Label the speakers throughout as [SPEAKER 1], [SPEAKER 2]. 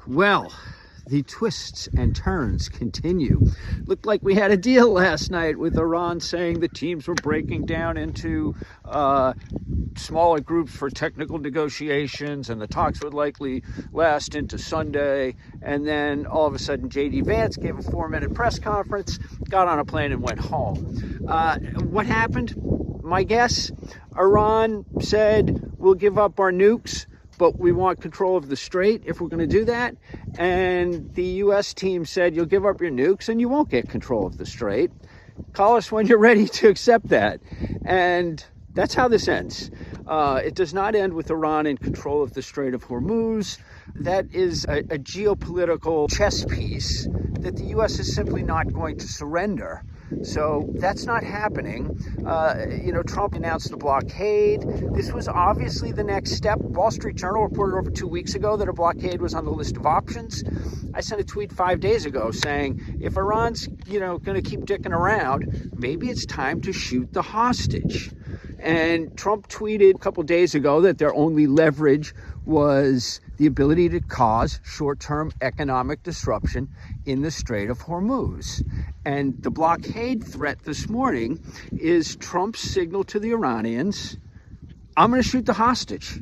[SPEAKER 1] Well, the twists and turns continue. Looked like we had a deal last night with Iran saying the teams were breaking down into smaller groups for technical negotiations, and the talks would likely last into Sunday. And then all of a sudden, J.D. Vance gave a 4-minute press conference, got on a plane and went home. What happened? My guess, Iran said, we'll give up our nukes, but we want control of the Strait if we're going to do that. And the U.S. team said, you'll give up your nukes and you won't get control of the Strait. Call us when you're ready to accept that. And that's how this ends. It does not end with Iran in control of the Strait of Hormuz. That is a geopolitical chess piece that the U.S. is simply not going to surrender. So that's not happening. Trump announced the blockade. This was obviously the next step. Wall Street Journal reported over 2 weeks ago that a blockade was on the list of options. I sent a tweet 5 days ago saying, if Iran's, going to keep dicking around, maybe it's time to shoot the hostage. And Trump tweeted a couple days ago that their only leverage was the ability to cause short-term economic disruption in the Strait of Hormuz. And the blockade threat this morning is Trump's signal to the Iranians, I'm going to shoot the hostage.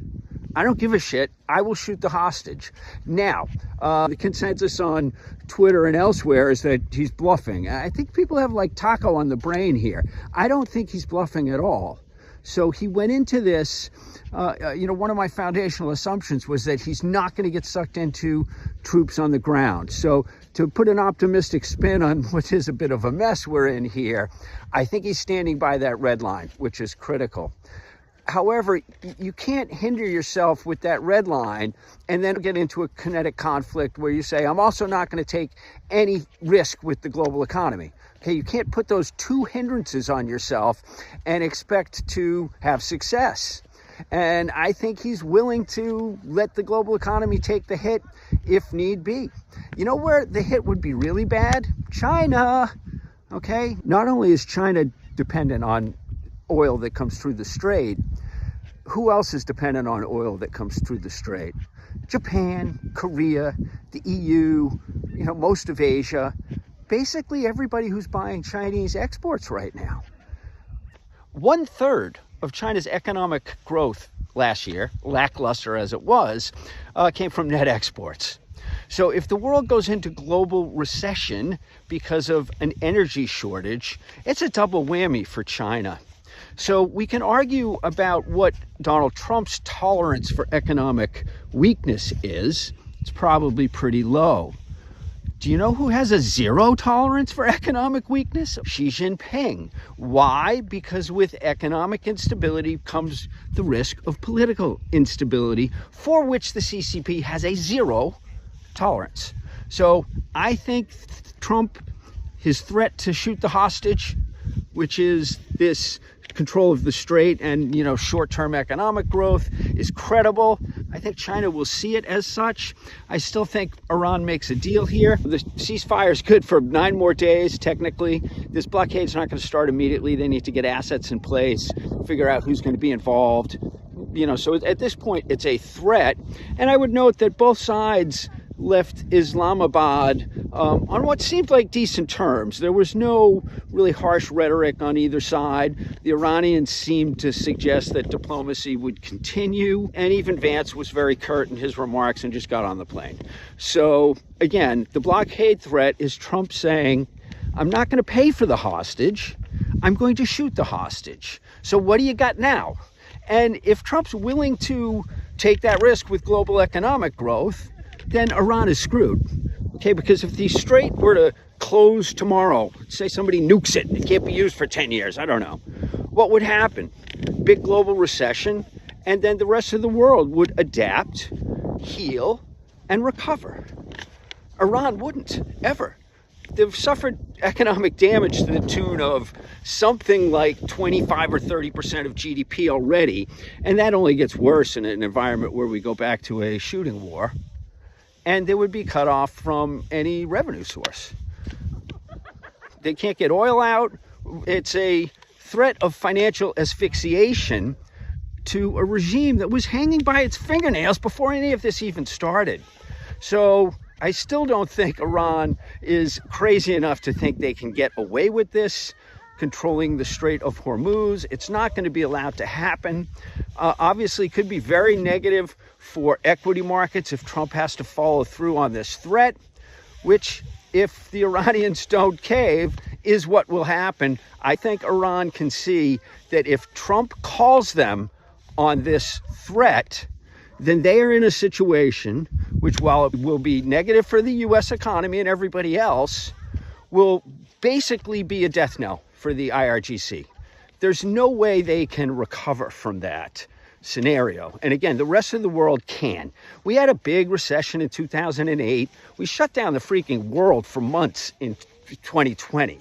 [SPEAKER 1] I don't give a shit. I will shoot the hostage. Now, the consensus on Twitter and elsewhere is that he's bluffing. I think people have like taco on the brain here. I don't think he's bluffing at all. So he went into this, one of my foundational assumptions was that he's not going to get sucked into troops on the ground. So to put an optimistic spin on what is a bit of a mess we're in here, I think he's standing by that red line, which is critical. However, you can't hinder yourself with that red line and then get into a kinetic conflict where you say, I'm also not going to take any risk with the global economy. Okay, you can't put those two hindrances on yourself and expect to have success. And I think he's willing to let the global economy take the hit if need be. You know where the hit would be really bad? China. Okay, not only is China dependent on oil that comes through the Strait, who else is dependent on oil that comes through the Strait? Japan, Korea, the EU, most of Asia. Basically everybody who's buying Chinese exports right now. 1/3 of China's economic growth last year, lackluster as it was, came from net exports. So if the world goes into global recession because of an energy shortage, it's a double whammy for China. So we can argue about what Donald Trump's tolerance for economic weakness is. It's probably pretty low. Do you know who has a zero tolerance for economic weakness? Xi Jinping. Why? Because with economic instability comes the risk of political instability, for which the CCP has a zero tolerance. So I think Trump, his threat to shoot the hostage, which is this control of the Strait and, short-term economic growth, is credible. I think China will see it as such. I still think Iran makes a deal here. The ceasefire is good for 9 more days, technically. This blockade is not going to start immediately. They need to get assets in place, figure out who's going to be involved. So at this point, it's a threat. And I would note that both sides left Islamabad on what seemed like decent terms. There was no really harsh rhetoric on either side. The Iranians seemed to suggest that diplomacy would continue, and even Vance was very curt in his remarks and just got on the plane. So again, the blockade threat is Trump saying, I'm not going to pay for the hostage, I'm going to shoot the hostage. So what do you got now? And if Trump's willing to take that risk with global economic growth, then Iran is screwed. Okay, because if the Strait were to close tomorrow, say somebody nukes it, it can't be used for 10 years, I don't know, what would happen? Big global recession, and then the rest of the world would adapt, heal, and recover. Iran wouldn't, ever. They've suffered economic damage to the tune of something like 25 or 30% of GDP already, and that only gets worse in an environment where we go back to a shooting war. And they would be cut off from any revenue source. They can't get oil out. It's a threat of financial asphyxiation to a regime that was hanging by its fingernails before any of this even started. So I still don't think Iran is crazy enough to think they can get away with this, controlling the Strait of Hormuz. It's not going to be allowed to happen. Obviously, it could be very negative for equity markets if Trump has to follow through on this threat, which, if the Iranians don't cave, is what will happen. I think Iran can see that if Trump calls them on this threat, then they are in a situation which, while it will be negative for the U.S. economy and everybody else, will basically be a death knell for the IRGC. There's no way they can recover from that scenario. And again, the rest of the world can. We had a big recession in 2008. We shut down the freaking world for months in 2020.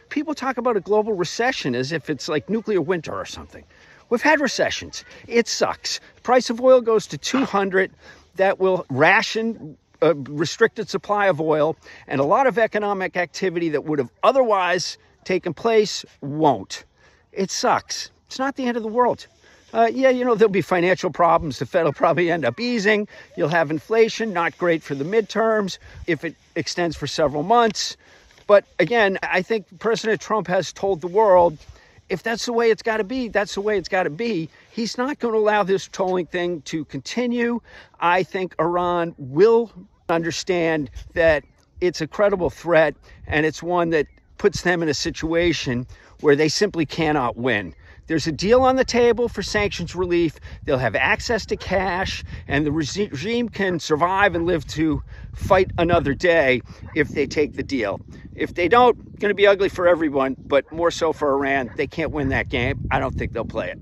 [SPEAKER 1] People talk about a global recession as if it's like nuclear winter or something. We've had recessions. It sucks. Price of oil goes to 200. That will ration a restricted supply of oil, and a lot of economic activity that would have otherwise taken place won't. It sucks. It's not the end of the world. There'll be financial problems. The Fed will probably end up easing. You'll have inflation, not great for the midterms if it extends for several months. But again, I think President Trump has told the world, if that's the way it's got to be, that's the way it's got to be. He's not going to allow this tolling thing to continue. I think Iran will understand that it's a credible threat, and it's one that puts them in a situation where they simply cannot win. There's a deal on the table for sanctions relief. They'll have access to cash, and the regime can survive and live to fight another day if they take the deal. If they don't, it's going to be ugly for everyone, but more so for Iran. They can't win that game. I don't think they'll play it.